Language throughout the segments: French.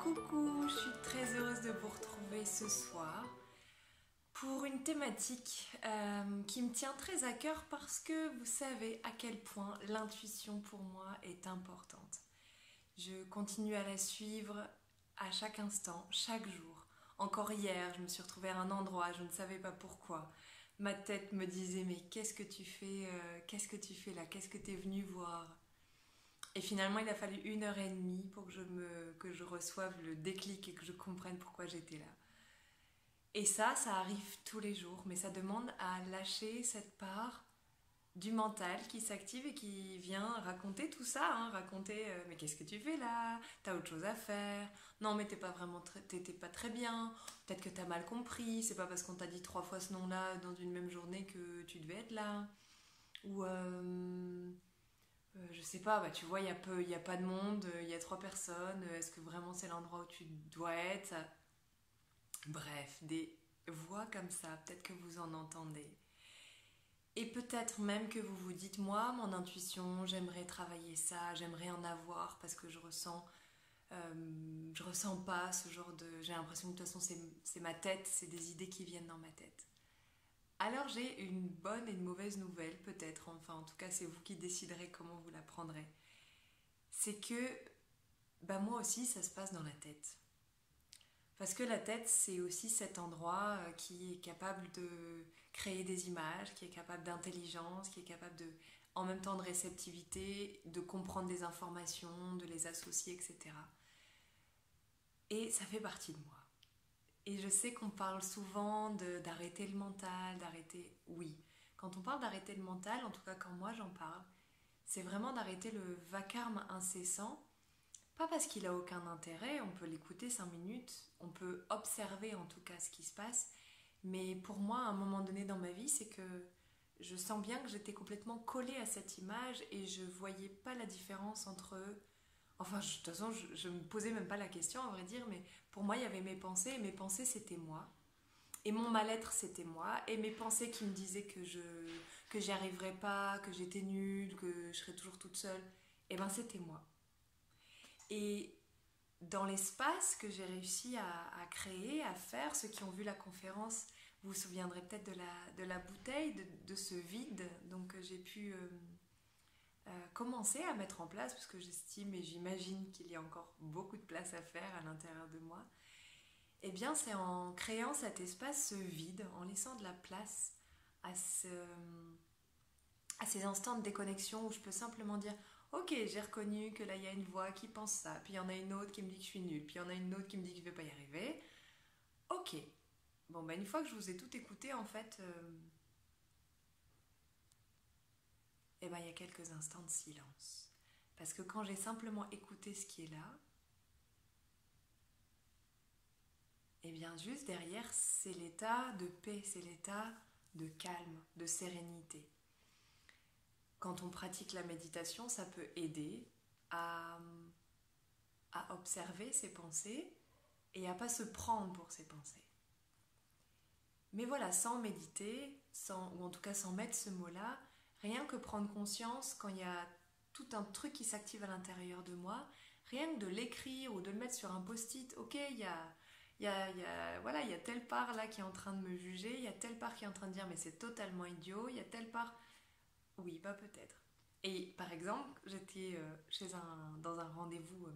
Coucou, je suis très heureuse de vous retrouver ce soir pour une thématique qui me tient très à cœur parce que vous savez à quel point l'intuition pour moi est importante. Je continue à la suivre à chaque instant, chaque jour. Encore hier, je me suis retrouvée à un endroit, je ne savais pas pourquoi. Ma tête me disait mais qu'est-ce que tu fais, qu'est-ce que tu fais là, qu'est-ce que tu es venu voir? Et finalement, il a fallu 1 heure et demie pour que je reçoive le déclic et que je comprenne pourquoi j'étais là. Et ça arrive tous les jours, mais ça demande à lâcher cette part du mental qui s'active et qui vient raconter tout ça, hein, raconter mais qu'est-ce que tu fais là? T'as autre chose à faire? Non mais t'étais pas très bien, peut-être que t'as mal compris, c'est pas parce qu'on t'a dit 3 fois ce nom-là dans une même journée que tu devais être là. Ou je sais pas, bah tu vois, il y a pas de monde, il y a 3 personnes, est-ce que vraiment c'est l'endroit où tu dois être? Bref, des voix comme ça, peut-être que vous en entendez. Et peut-être même que vous vous dites, moi, mon intuition, j'aimerais travailler ça, j'aimerais en avoir parce que je ressens pas ce genre de... J'ai l'impression que de toute façon c'est ma tête, c'est des idées qui viennent dans ma tête. Alors j'ai une bonne et une mauvaise nouvelle peut-être, enfin en tout cas c'est vous qui déciderez comment vous la prendrez. C'est que bah moi aussi ça se passe dans la tête. Parce que la tête, c'est aussi cet endroit qui est capable de créer des images, qui est capable d'intelligence, qui est capable de, en même temps de réceptivité, de comprendre des informations, de les associer, etc. Et ça fait partie de moi. Et je sais qu'on parle souvent d'arrêter le mental, d'arrêter... Oui, quand on parle d'arrêter le mental, en tout cas quand moi j'en parle, c'est vraiment d'arrêter le vacarme incessant. Pas parce qu'il a aucun intérêt, on peut l'écouter 5 minutes, on peut observer en tout cas ce qui se passe, mais pour moi, à un moment donné dans ma vie, c'est que je sens bien que j'étais complètement collée à cette image et je voyais pas la différence entre eux. Enfin, de toute façon, je me posais même pas la question, à vrai dire, mais pour moi, il y avait mes pensées, et mes pensées, c'était moi. Et mon mal-être, c'était moi. Et mes pensées qui me disaient que j'y arriverais pas, que j'étais nulle, que je serais toujours toute seule, et ben c'était moi. Et dans l'espace que j'ai réussi à créer, à faire, ceux qui ont vu la conférence, vous vous souviendrez peut-être de la bouteille, de ce vide donc, que j'ai pu commencer à mettre en place, parce que j'estime et j'imagine qu'il y a encore beaucoup de place à faire à l'intérieur de moi. Et bien c'est en créant cet espace, ce vide, en laissant de la place à à ces instants de déconnexion où je peux simplement dire ok, j'ai reconnu que là il y a une voix qui pense ça, puis il y en a une autre qui me dit que je suis nulle, puis il y en a une autre qui me dit que je vais pas y arriver. Ok, bon ben une fois que je vous ai tout écouté en fait, eh ben il y a quelques instants de silence. Parce que quand j'ai simplement écouté ce qui est là, eh bien juste derrière c'est l'état de paix, c'est l'état de calme, de sérénité. Quand on pratique la méditation, ça peut aider à, à observer ses pensées et à pas se prendre pour ses pensées. Mais voilà, sans méditer, ou en tout cas sans mettre ce mot-là, rien que prendre conscience quand il y a tout un truc qui s'active à l'intérieur de moi, rien que de l'écrire ou de le mettre sur un post-it, ok, voilà, il y a telle part là qui est en train de me juger, il y a telle part qui est en train de dire mais c'est totalement idiot, il y a telle part... Oui, bah peut-être. Et par exemple, j'étais dans un rendez-vous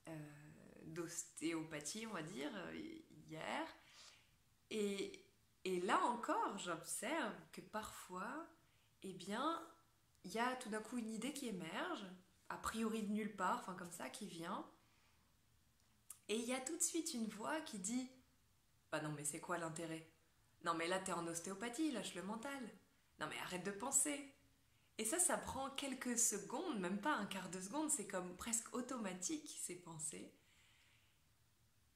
euh, d'ostéopathie, on va dire, hier. Et, et là encore, j'observe que parfois, eh bien, il y a tout d'un coup une idée qui émerge, a priori de nulle part, enfin comme ça, qui vient. Et il y a tout de suite une voix qui dit bah non, mais c'est quoi l'intérêt? Non, mais là, t'es en ostéopathie, lâche le mental. Non, mais arrête de penser. Et ça prend quelques secondes, même pas un quart de seconde, c'est comme presque automatique ces pensées.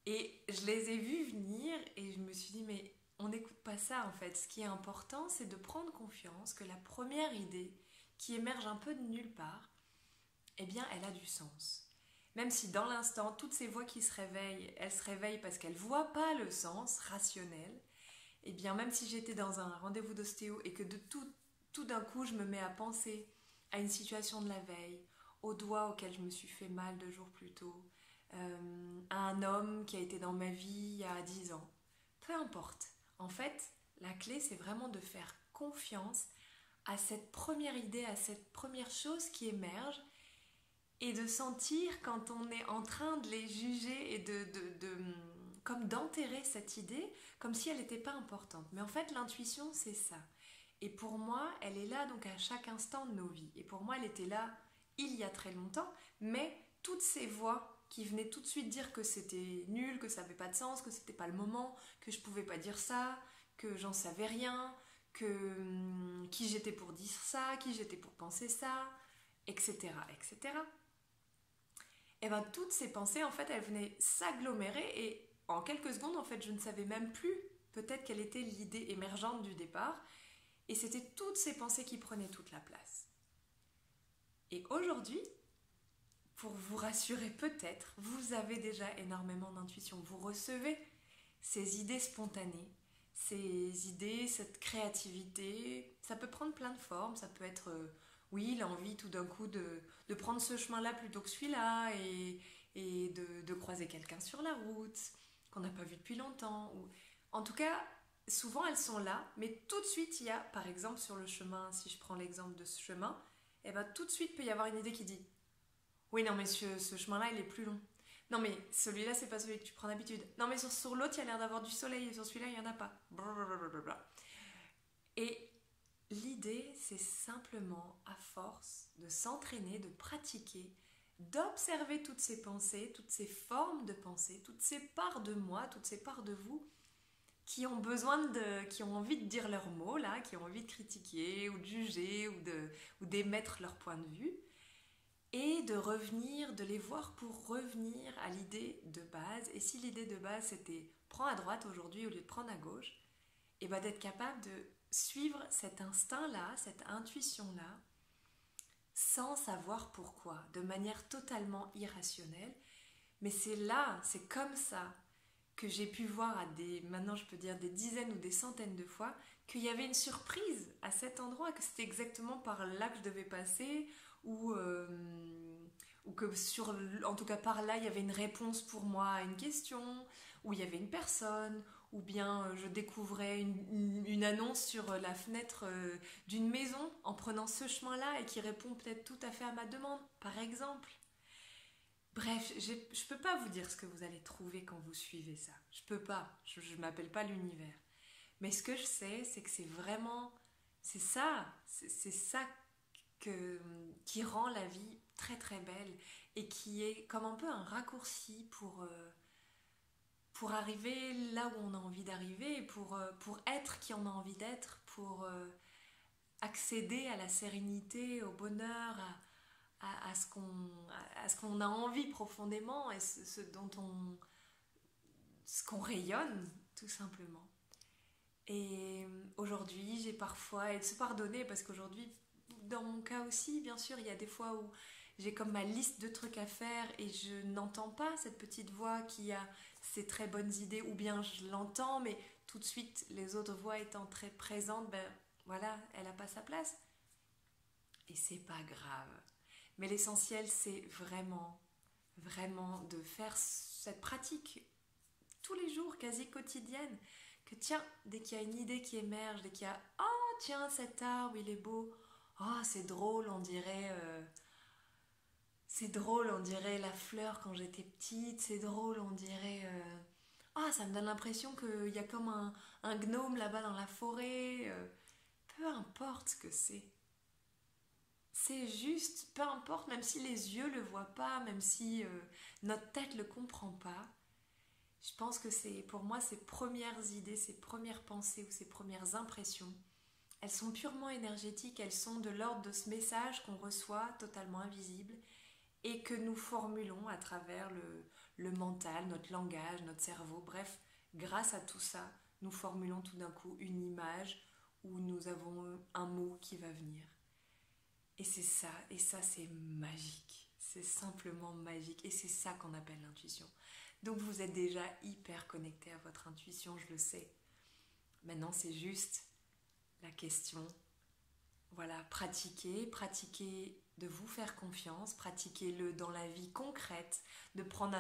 Et je les ai vues venir et je me suis dit, mais on n'écoute pas ça en fait. Ce qui est important, c'est de prendre confiance que la première idée qui émerge un peu de nulle part, eh bien, elle a du sens. Même si dans l'instant, toutes ces voix qui se réveillent, elles se réveillent parce qu'elles ne voient pas le sens rationnel, eh bien, même si j'étais dans un rendez-vous d'ostéo et que tout d'un coup, je me mets à penser à une situation de la veille, au doigt auquel je me suis fait mal 2 jours plus tôt, à un homme qui a été dans ma vie il y a 10 ans. Peu importe. En fait, la clé, c'est vraiment de faire confiance à cette première idée, à cette première chose qui émerge et de sentir quand on est en train de les juger et comme d'enterrer cette idée comme si elle n'était pas importante. Mais en fait, l'intuition, c'est ça. Et pour moi, elle est là donc à chaque instant de nos vies. Et pour moi, elle était là il y a très longtemps, mais toutes ces voix qui venaient tout de suite dire que c'était nul, que ça n'avait pas de sens, que c'était pas le moment, que je pouvais pas dire ça, que j'en savais rien, que qui j'étais pour dire ça, qui j'étais pour penser ça, etc., etc. Et bien toutes ces pensées, en fait, elles venaient s'agglomérer et en quelques secondes, en fait, je ne savais même plus peut-être quelle était l'idée émergente du départ. Et c'était toutes ces pensées qui prenaient toute la place. Et aujourd'hui, pour vous rassurer peut-être, vous avez déjà énormément d'intuition. Vous recevez ces idées spontanées, ces idées, cette créativité. Ça peut prendre plein de formes. Ça peut être, oui, l'envie tout d'un coup de prendre ce chemin-là plutôt que celui-là et de croiser quelqu'un sur la route qu'on n'a pas vu depuis longtemps. Ou... En tout cas, souvent elles sont là, mais tout de suite il y a, par exemple sur le chemin, si je prends l'exemple de ce chemin, et ben tout de suite peut y avoir une idée qui dit oui non mais ce chemin-là il est plus long. Non mais celui-là c'est pas celui que tu prends d'habitude. Non mais sur l'autre il y a l'air d'avoir du soleil et sur celui-là il y en a pas. Blablabla. Et l'idée c'est simplement à force de s'entraîner, de pratiquer, d'observer toutes ces pensées, toutes ces formes de pensée, toutes ces parts de moi, toutes ces parts de vous qui ont qui ont envie de dire leurs mots là, qui ont envie de critiquer ou de juger ou d'émettre leur point de vue et de revenir, de les voir pour revenir à l'idée de base. Et si l'idée de base c'était prends à droite aujourd'hui au lieu de prendre à gauche, et ben d'être capable de suivre cet instinct là, cette intuition là, sans savoir pourquoi, de manière totalement irrationnelle. Mais c'est là, c'est comme ça que j'ai pu voir maintenant je peux dire des dizaines ou des centaines de fois, qu'il y avait une surprise à cet endroit, que c'était exactement par là que je devais passer, ou que en tout cas par là, il y avait une réponse pour moi à une question, ou il y avait une personne, ou bien je découvrais une annonce sur la fenêtre d'une maison en prenant ce chemin-là et qui répond peut-être tout à fait à ma demande, par exemple. Bref, je ne peux pas vous dire ce que vous allez trouver quand vous suivez ça. Je peux pas. Je ne m'appelle pas l'univers. Mais ce que je sais, c'est que c'est vraiment... C'est ça. C'est ça qui rend la vie très très belle et qui est comme un peu un raccourci pour arriver là où on a envie d'arriver, pour être qui on a envie d'être, pour accéder à la sérénité, au bonheur, à ce qu'on a envie profondément et ce qu'on rayonne tout simplement. Et aujourd'hui j'ai parfois, et de se pardonner parce qu'aujourd'hui dans mon cas aussi bien sûr il y a des fois où j'ai comme ma liste de trucs à faire et je n'entends pas cette petite voix qui a ces très bonnes idées, ou bien je l'entends mais tout de suite les autres voix étant très présentes, ben voilà, elle n'a pas sa place et c'est pas grave. Mais l'essentiel, c'est vraiment, vraiment de faire cette pratique tous les jours, quasi quotidienne. Que tiens, dès qu'il y a une idée qui émerge, dès qu'il y a oh tiens, cet arbre, il est beau. Oh, c'est drôle, c'est drôle, on dirait la fleur quand j'étais petite. C'est drôle, on dirait. Ah, ça me donne l'impression qu'il y a comme un gnome là-bas dans la forêt. Peu importe ce que c'est juste, peu importe, même si les yeux ne le voient pas, même si notre tête ne le comprend pas, je pense que c'est pour moi ces premières idées, ces premières pensées ou ces premières impressions, elles sont purement énergétiques, elles sont de l'ordre de ce message qu'on reçoit totalement invisible et que nous formulons à travers le mental, notre langage, notre cerveau, bref, grâce à tout ça, nous formulons tout d'un coup une image où nous avons un mot qui va venir. Et ça c'est magique. C'est simplement magique. Et c'est ça qu'on appelle l'intuition. Donc vous êtes déjà hyper connecté à votre intuition, je le sais. Maintenant c'est juste la question, voilà, pratiquer de vous faire confiance, pratiquez-le dans la vie concrète, de prendre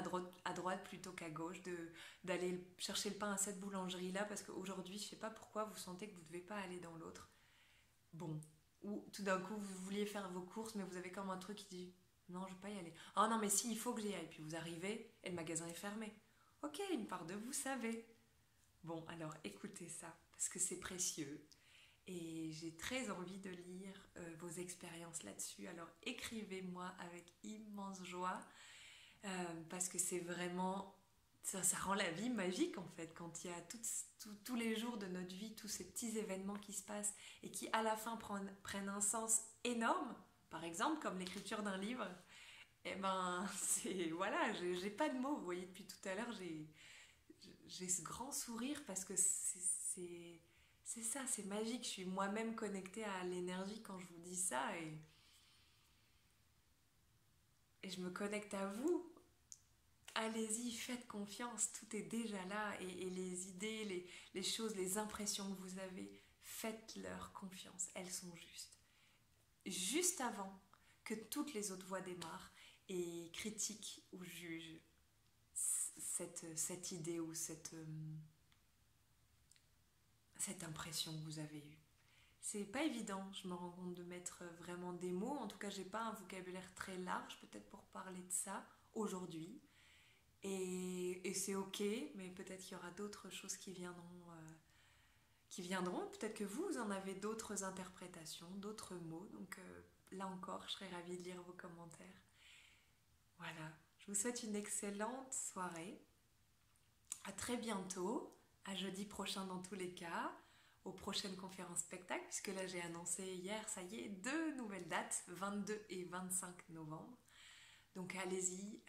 à droite plutôt qu'à gauche, d'aller chercher le pain à cette boulangerie-là, parce qu'aujourd'hui, je ne sais pas pourquoi, vous sentez que vous ne devez pas aller dans l'autre. Bon, ou tout d'un coup, vous vouliez faire vos courses, mais vous avez comme un truc qui dit, non, je ne vais pas y aller. Ah non, mais si, il faut que j'y aille. Puis vous arrivez et le magasin est fermé. Ok, une part de vous savez. Bon, alors écoutez ça, parce que c'est précieux. Et j'ai très envie de lire vos expériences là-dessus. Alors écrivez-moi avec immense joie, parce que c'est vraiment... Ça rend la vie magique en fait, quand il y a tous les jours de notre vie, tous ces petits événements qui se passent et qui à la fin prennent un sens énorme, par exemple comme l'écriture d'un livre. Et ben c'est... Voilà, j'ai pas de mots, vous voyez depuis tout à l'heure, j'ai ce grand sourire parce que c'est ça, c'est magique. Je suis moi-même connectée à l'énergie quand je vous dis ça et je me connecte à vous. Allez-y, faites confiance, tout est déjà là et les idées, les choses, les impressions que vous avez, faites-leur confiance, elles sont justes. Juste avant que toutes les autres voix démarrent et critiquent ou jugent cette idée ou cette impression que vous avez eue. C'est pas évident, je me rends compte de mettre vraiment des mots. En tout cas, j'ai pas un vocabulaire très large, peut-être pour parler de ça aujourd'hui. Et c'est ok, mais peut-être qu'il y aura d'autres choses qui viendront. Peut-être que vous en avez d'autres interprétations, d'autres mots. Donc là encore, je serais ravie de lire vos commentaires. Voilà, je vous souhaite une excellente soirée. À très bientôt, à jeudi prochain dans tous les cas, aux prochaines conférences spectacles, puisque là j'ai annoncé hier, ça y est, 2 nouvelles dates, 22 et 25 novembre. Donc allez-y,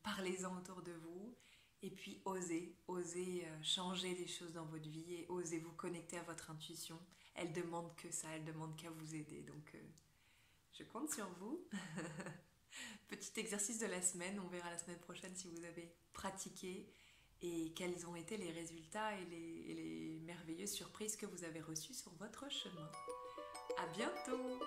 parlez-en autour de vous, et puis osez changer les choses dans votre vie, et osez vous connecter à votre intuition. Elle demande que ça, elle demande qu'à vous aider, donc je compte sur vous. Petit exercice de la semaine, on verra la semaine prochaine si vous avez pratiqué et quels ont été les résultats et les merveilleuses surprises que vous avez reçues sur votre chemin. À bientôt.